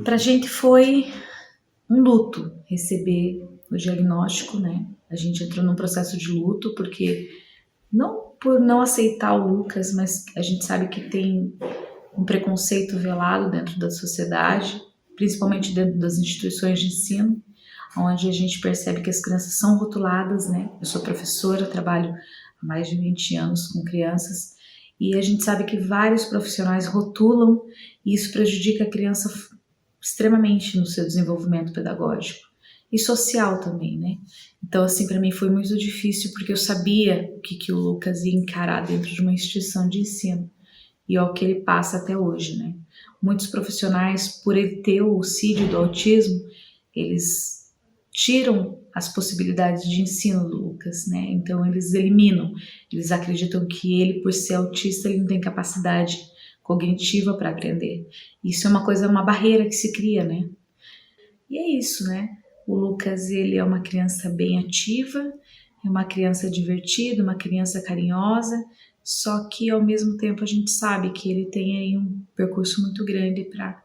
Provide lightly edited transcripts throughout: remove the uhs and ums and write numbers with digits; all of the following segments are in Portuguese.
Para a gente foi um luto receber o diagnóstico, né? A gente entrou num processo de luto porque não por não aceitar o Lucas, mas a gente sabe que tem um preconceito velado dentro da sociedade, principalmente dentro das instituições de ensino, onde a gente percebe que as crianças são rotuladas, né? Eu sou professora, trabalho há mais de 20 anos com crianças, e a gente sabe que vários profissionais rotulam e isso prejudica a criança extremamente no seu desenvolvimento pedagógico e social também, né? Então, assim, para mim foi muito difícil porque eu sabia o que o Lucas ia encarar dentro de uma instituição de ensino e é o que ele passa até hoje, né? Muitos profissionais, por ele ter o CID do autismo, eles tiram as possibilidades de ensino do Lucas, né? Então eles eliminam, eles acreditam que ele, por ser autista, ele não tem capacidade cognitiva para aprender. Isso é uma coisa, uma barreira que se cria, né? E é isso, né? O Lucas, ele é uma criança bem ativa, é uma criança divertida, uma criança carinhosa, só que ao mesmo tempo a gente sabe que ele tem aí um percurso muito grande para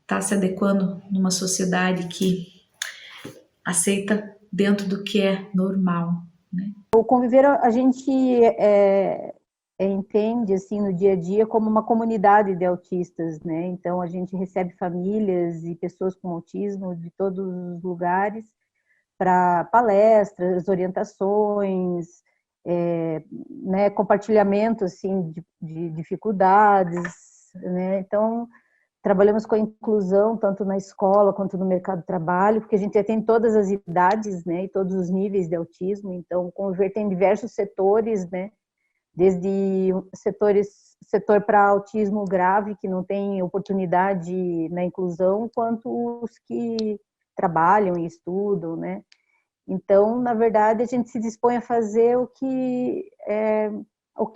estar se adequando numa sociedade que aceita dentro do que é normal, né? O conviver a gente entende assim no dia a dia como uma comunidade de autistas, né? Então a gente recebe famílias e pessoas com autismo de todos os lugares para palestras, orientações, né, compartilhamento assim de dificuldades, né? Então trabalhamos com a inclusão tanto na escola quanto no mercado de trabalho, porque a gente atende todas as idades, né, e todos os níveis de autismo. Então, Conviver tem diversos setores, né, desde setor para autismo grave, que não tem oportunidade na inclusão, quanto os que trabalham e estudam, né. Então, na verdade, a gente se dispõe a fazer o que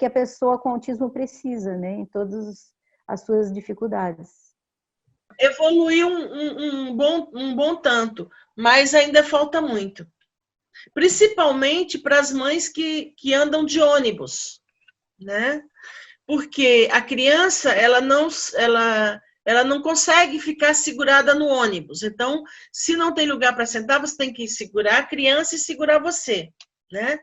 a pessoa com autismo precisa, né, em todas as suas dificuldades. Evoluiu um bom tanto, mas ainda falta muito. Principalmente para as mães que andam de ônibus, né? Porque a criança ela não consegue ficar segurada no ônibus. Então, se não tem lugar para sentar, você tem que segurar a criança e segurar você, né?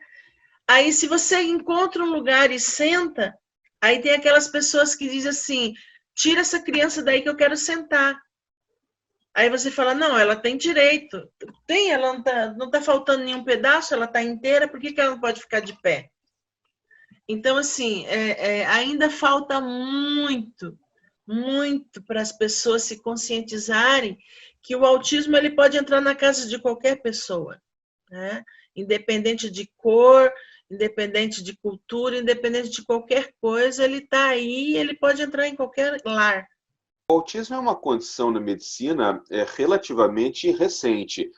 Aí, se você encontra um lugar e senta, aí tem aquelas pessoas que dizem assim: tira essa criança daí que eu quero sentar. Aí você fala: não, ela tem direito. Tem, ela não tá faltando nenhum pedaço, ela está inteira, por que ela não pode ficar de pé? Então, assim, ainda falta muito para as pessoas se conscientizarem que o autismo ele pode entrar na casa de qualquer pessoa, né? Independente de cor, independente de cultura, independente de qualquer coisa, ele está aí, ele pode entrar em qualquer lar. O autismo é uma condição na medicina relativamente recente.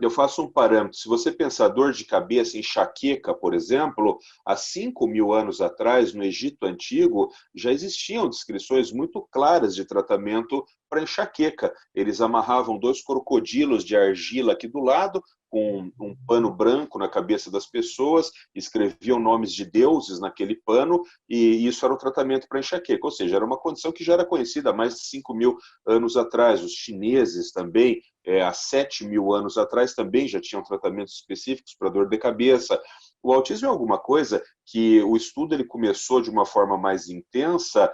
Eu faço um parâmetro. Se você pensar dor de cabeça, enxaqueca, por exemplo, há 5.000 anos atrás, no Egito Antigo, já existiam descrições muito claras de tratamento para enxaqueca. Eles amarravam 2 crocodilos de argila aqui do lado, com um pano branco na cabeça das pessoas, escreviam nomes de deuses naquele pano, e isso era o tratamento para enxaqueca. Ou seja, era uma condição que já era conhecida há mais de 5.000 anos atrás. Os chineses também, há 7.000 anos atrás, também já tinham tratamentos específicos para dor de cabeça. O autismo é alguma coisa que o estudo ele começou de uma forma mais intensa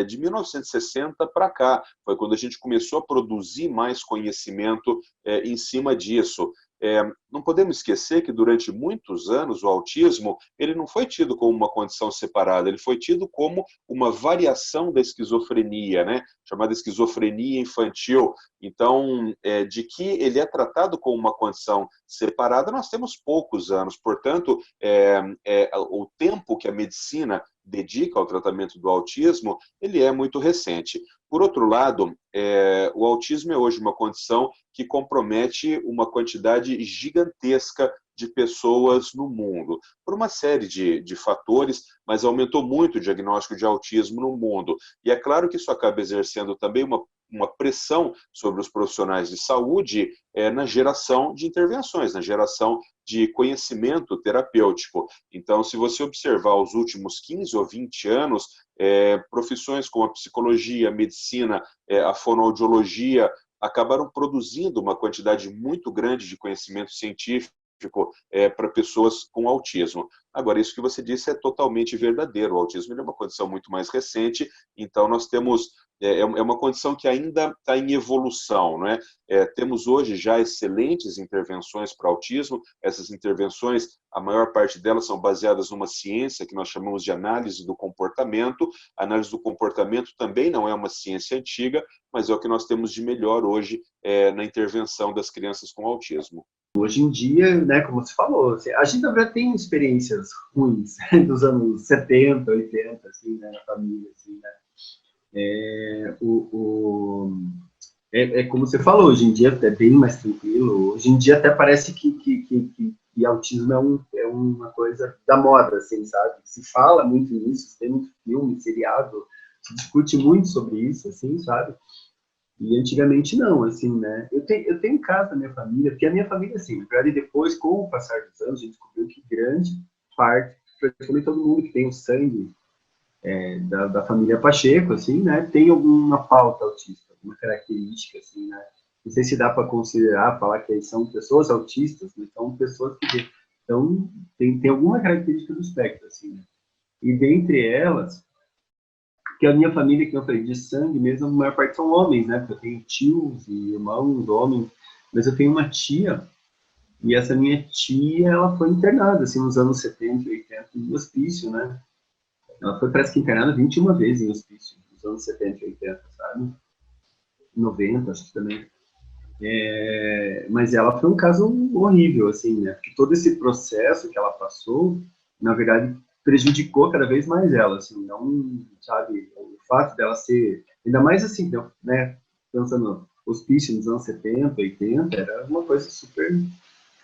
de 1960 para cá. Foi quando a gente começou a produzir mais conhecimento em cima disso. Não podemos esquecer que durante muitos anos o autismo ele não foi tido como uma condição separada, ele foi tido como uma variação da esquizofrenia, né? Chamada esquizofrenia infantil. Então, de que ele é tratado como uma condição separada, nós temos poucos anos. Portanto, o tempo que a medicina dedica ao tratamento do autismo, ele é muito recente. Por outro lado, o autismo é hoje uma condição que compromete uma quantidade gigantesca de pessoas no mundo, por uma série de fatores, mas aumentou muito o diagnóstico de autismo no mundo. E é claro que isso acaba exercendo também uma pressão sobre os profissionais de saúde na geração de intervenções, na geração de conhecimento terapêutico. Então, se você observar os últimos 15 ou 20 anos, profissões como a psicologia, a medicina, a fonoaudiologia, acabaram produzindo uma quantidade muito grande de conhecimento científico para pessoas com autismo. Agora, isso que você disse é totalmente verdadeiro. O autismo é uma condição muito mais recente, então nós temos uma condição que ainda está em evolução, não é? Temos hoje já excelentes intervenções para autismo. Essas intervenções, a maior parte delas são baseadas numa ciência que nós chamamos de análise do comportamento. A análise do comportamento também não é uma ciência antiga, mas é o que nós temos de melhor hoje na intervenção das crianças com autismo. Hoje em dia, né, como você falou, a gente na verdade tem experiências ruins dos anos 70, 80, assim, né, na família, assim, né. Como você falou, hoje em dia é bem mais tranquilo. Hoje em dia até parece que autismo é uma coisa da moda, assim, sabe? Se fala muito nisso, tem muito filme, seriado, se discute muito sobre isso, assim, sabe? E antigamente não, assim, né? Eu tenho em casa a minha família, porque a minha família, assim, na verdade, depois, com o passar dos anos, a gente descobriu que grande parte, praticamente todo mundo que tem o sangue da família Pacheco, assim, né, tem alguma pauta autista, alguma característica, assim, né? Não sei se dá para considerar, falar que são pessoas autistas, mas são pessoas que então, tem alguma característica do espectro, assim, né? E dentre elas, que a minha família, que eu falei, de sangue mesmo, a maior parte são homens, né? Porque eu tenho tios e irmãos homens, mas eu tenho uma tia, e essa minha tia, ela foi internada, assim, nos anos 70, 80, em hospício, né? Ela foi, parece que, internada 21 vezes em hospício, nos anos 70 e 80, sabe? 90, acho que também. Mas ela foi um caso horrível, assim, né? Porque todo esse processo que ela passou, na verdade, prejudicou cada vez mais ela, assim, não, sabe, o fato dela ser, ainda mais assim, né, pensando no hospício nos anos 70, 80, era uma coisa super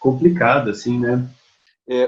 complicada, assim, né?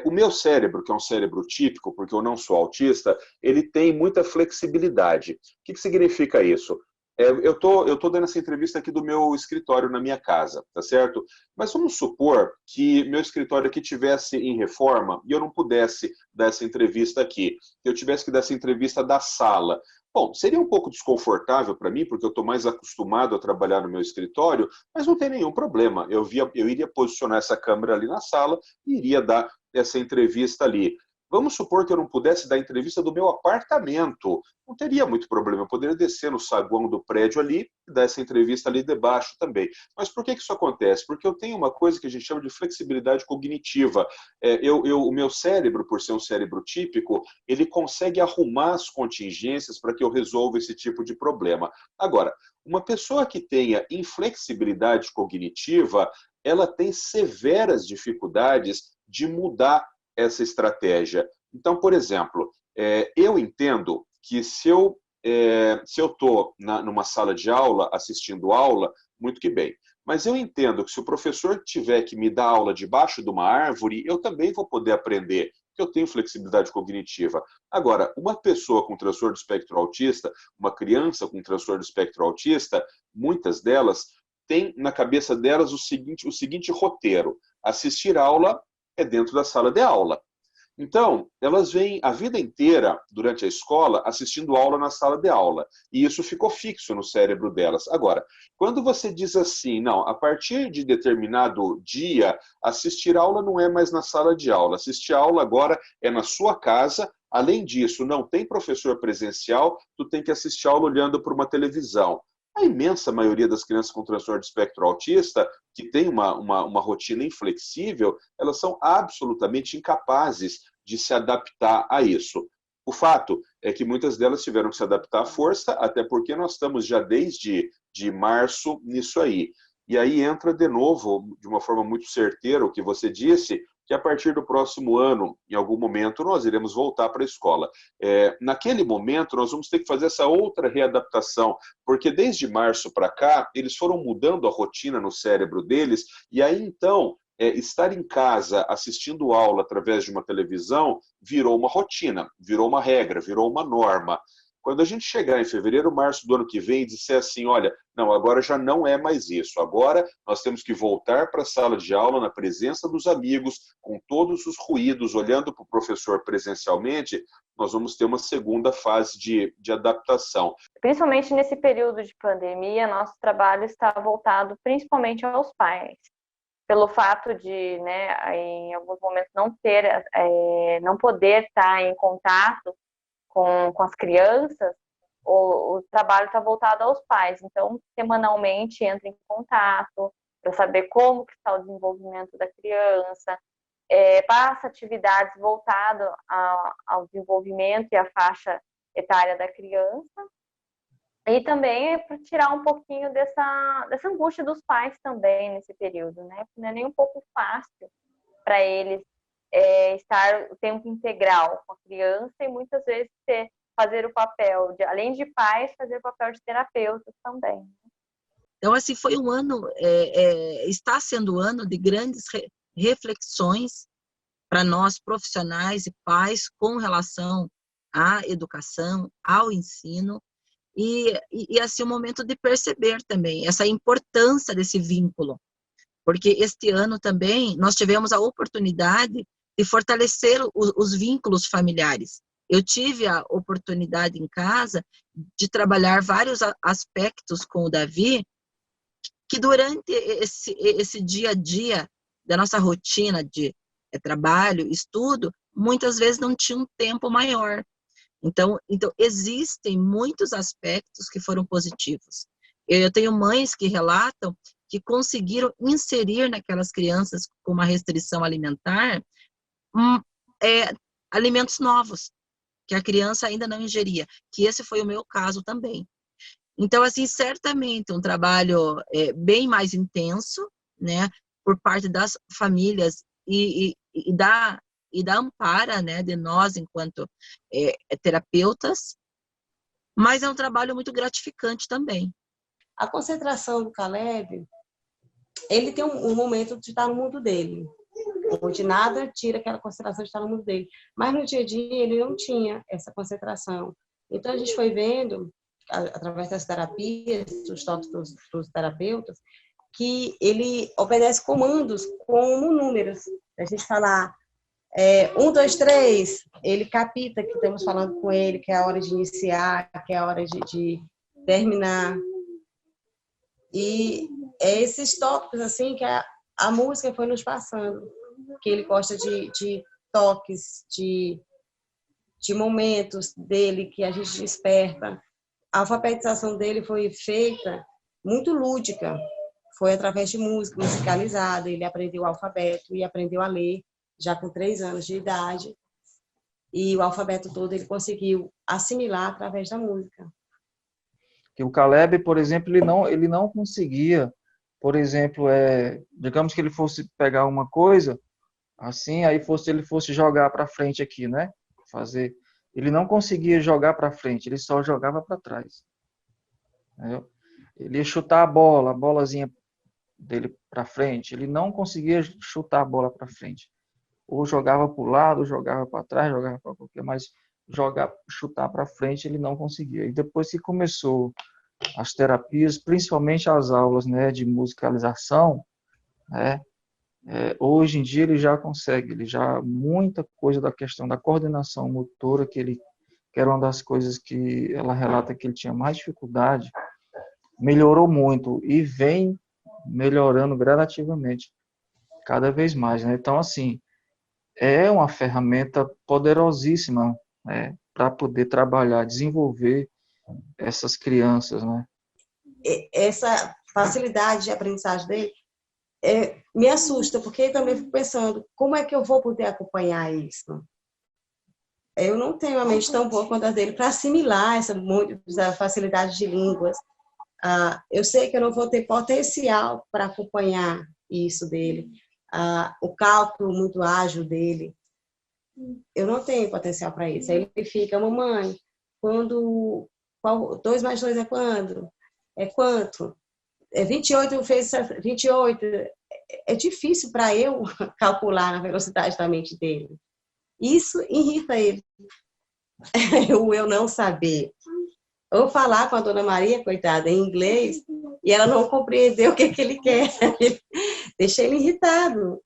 O meu cérebro, que é um cérebro típico, porque eu não sou autista, ele tem muita flexibilidade. O que significa isso? Eu tô dando essa entrevista aqui do meu escritório na minha casa, tá certo? Mas vamos supor que meu escritório aqui tivesse em reforma e eu não pudesse dar essa entrevista aqui. Eu tivesse que dar essa entrevista da sala. Bom, seria um pouco desconfortável para mim, porque eu estou mais acostumado a trabalhar no meu escritório, mas não tem nenhum problema. Eu iria posicionar essa câmera ali na sala e iria dar essa entrevista ali. Vamos supor que eu não pudesse dar entrevista do meu apartamento. Não teria muito problema. Eu poderia descer no saguão do prédio ali e dar essa entrevista ali debaixo também. Mas por que isso acontece? Porque eu tenho uma coisa que a gente chama de flexibilidade cognitiva. O meu cérebro, por ser um cérebro típico, ele consegue arrumar as contingências para que eu resolva esse tipo de problema. Agora, uma pessoa que tenha inflexibilidade cognitiva, ela tem severas dificuldades de mudar essa estratégia. Então, por exemplo, eu entendo que se eu estou numa sala de aula, assistindo aula, muito que bem. Mas eu entendo que se o professor tiver que me dar aula debaixo de uma árvore, eu também vou poder aprender, porque eu tenho flexibilidade cognitiva. Agora, uma pessoa com transtorno do espectro autista, uma criança com transtorno do espectro autista, muitas delas têm na cabeça delas o seguinte roteiro: assistir aula é dentro da sala de aula. Então, elas vêm a vida inteira, durante a escola, assistindo aula na sala de aula. E isso ficou fixo no cérebro delas. Agora, quando você diz assim, não, a partir de determinado dia, assistir aula não é mais na sala de aula. Assistir aula agora é na sua casa. Além disso, não tem professor presencial, tu tem que assistir aula olhando para uma televisão. A imensa maioria das crianças com transtorno de espectro autista, que tem uma rotina inflexível, elas são absolutamente incapazes de se adaptar a isso. O fato é que muitas delas tiveram que se adaptar à força, até porque nós estamos já desde março nisso aí. E aí entra de novo, de uma forma muito certeira, o que você disse, que a partir do próximo ano, em algum momento, nós iremos voltar para a escola. Naquele momento, nós vamos ter que fazer essa outra readaptação, porque desde março para cá, eles foram mudando a rotina no cérebro deles, e aí então, estar em casa assistindo aula através de uma televisão virou uma rotina, virou uma regra, virou uma norma. Quando a gente chegar em fevereiro, março do ano que vem e disser assim, olha, não, agora já não é mais isso. Agora nós temos que voltar para a sala de aula na presença dos amigos, com todos os ruídos, olhando para o professor presencialmente, nós vamos ter uma segunda fase de adaptação. Principalmente nesse período de pandemia, nosso trabalho está voltado principalmente aos pais. Pelo fato de, né, em alguns momentos não poder estar em contato com as crianças, o trabalho está voltado aos pais. Então, semanalmente entra em contato para saber como que está o desenvolvimento da criança, passa atividades voltadas ao desenvolvimento e à faixa etária da criança, e também para tirar um pouquinho dessa angústia dos pais também nesse período, né? Não é nem um pouco fácil para eles estar o tempo integral com a criança e muitas vezes fazer o papel, além de pais, fazer o papel de terapeutas também. Então, assim, foi um ano, está sendo um ano de grandes reflexões para nós profissionais e pais com relação à educação, ao ensino, e assim, um momento de perceber também essa importância desse vínculo, porque este ano também nós tivemos a oportunidade de fortalecer os vínculos familiares. Eu tive a oportunidade em casa de trabalhar vários aspectos com o Davi, que durante esse dia a dia da nossa rotina de trabalho, estudo, muitas vezes não tinha um tempo maior. Então existem muitos aspectos que foram positivos. Eu tenho mães que relatam que conseguiram inserir naquelas crianças com uma restrição alimentar alimentos novos, que a criança ainda não ingeria, que esse foi o meu caso também. Então, assim, certamente um trabalho bem mais intenso, né, por parte das famílias e da ampara, né, de nós enquanto terapeutas, mas é um trabalho muito gratificante também. A concentração do Caleb, ele tem um momento de estar no mundo dele, onde nada tira aquela concentração de estar no mundo dele. Mas no dia a dia ele não tinha essa concentração. Então a gente foi vendo, através das terapias, dos toques dos terapeutas, que ele obedece comandos como números. A gente falar 1, 2, 3, ele capta que estamos falando com ele, que é a hora de iniciar, que é a hora de terminar. E é esses tópicos assim que a música foi nos passando, que ele gosta de toques, de momentos dele que a gente desperta. A alfabetização dele foi feita muito lúdica, foi através de música musicalizada. Ele aprendeu o alfabeto e aprendeu a ler já com 3 anos de idade, e o alfabeto todo ele conseguiu assimilar através da música. Que o Caleb, por exemplo, ele não conseguia, por exemplo, digamos que ele fosse pegar uma coisa, assim, aí ele fosse jogar para frente aqui, né? Ele não conseguia jogar para frente, ele só jogava para trás. Entendeu? Ele ia chutar a bolazinha dele para frente, ele não conseguia chutar a bola para frente. Ou jogava para o lado, ou jogava para trás, jogava para qualquer, mas chutar para frente ele não conseguia. E depois que começou as terapias, principalmente as aulas, né, de musicalização, né, hoje em dia ele já consegue, muita coisa da questão da coordenação motora, que era uma das coisas que ela relata que ele tinha mais dificuldade, melhorou muito e vem melhorando gradativamente, cada vez mais, né? Então, assim, é uma ferramenta poderosíssima, né, para poder trabalhar, desenvolver essas crianças, né? Essa facilidade de aprendizagem dele me assusta, porque eu também fico pensando, como é que eu vou poder acompanhar isso? Eu não tenho a mente tão boa quanto a dele para assimilar essa facilidade de línguas. Eu sei que eu não vou ter potencial para acompanhar isso dele. O cálculo muito ágil dele, eu não tenho potencial para isso. Aí ele fica, mamãe, 2 mais 2 é quando? É quanto? 28 vezes 28. é difícil para eu calcular a velocidade da mente dele. Isso irrita ele. Eu não saber. Ou falar com a Dona Maria, coitada, em inglês, e ela não compreender o que ele quer. Deixa ele irritado.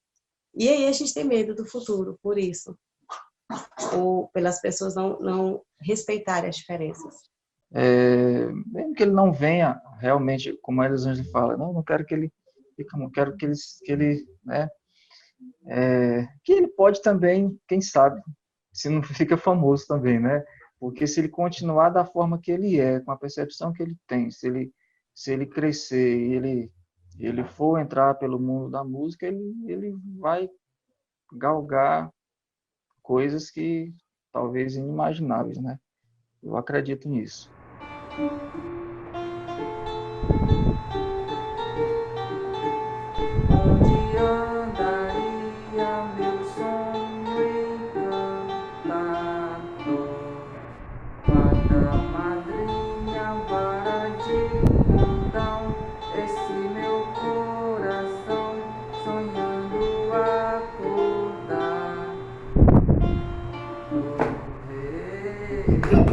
E aí a gente tem medo do futuro, por isso. Ou pelas pessoas não respeitarem as diferenças. Mesmo que ele não venha realmente, como a Elisângela fala, não quero que ele, não quero que ele, né, que ele pode também, quem sabe, se não fica famoso também, né? Porque se ele continuar da forma que ele é, com a percepção que ele tem, se ele crescer e ele for entrar pelo mundo da música, ele vai galgar coisas que talvez inimagináveis, né? Eu acredito nisso. Onde andaria meu sonho encantado? Fada madrinha, vara de condão, esse meu coração sonhando acordar. Morrer de bem.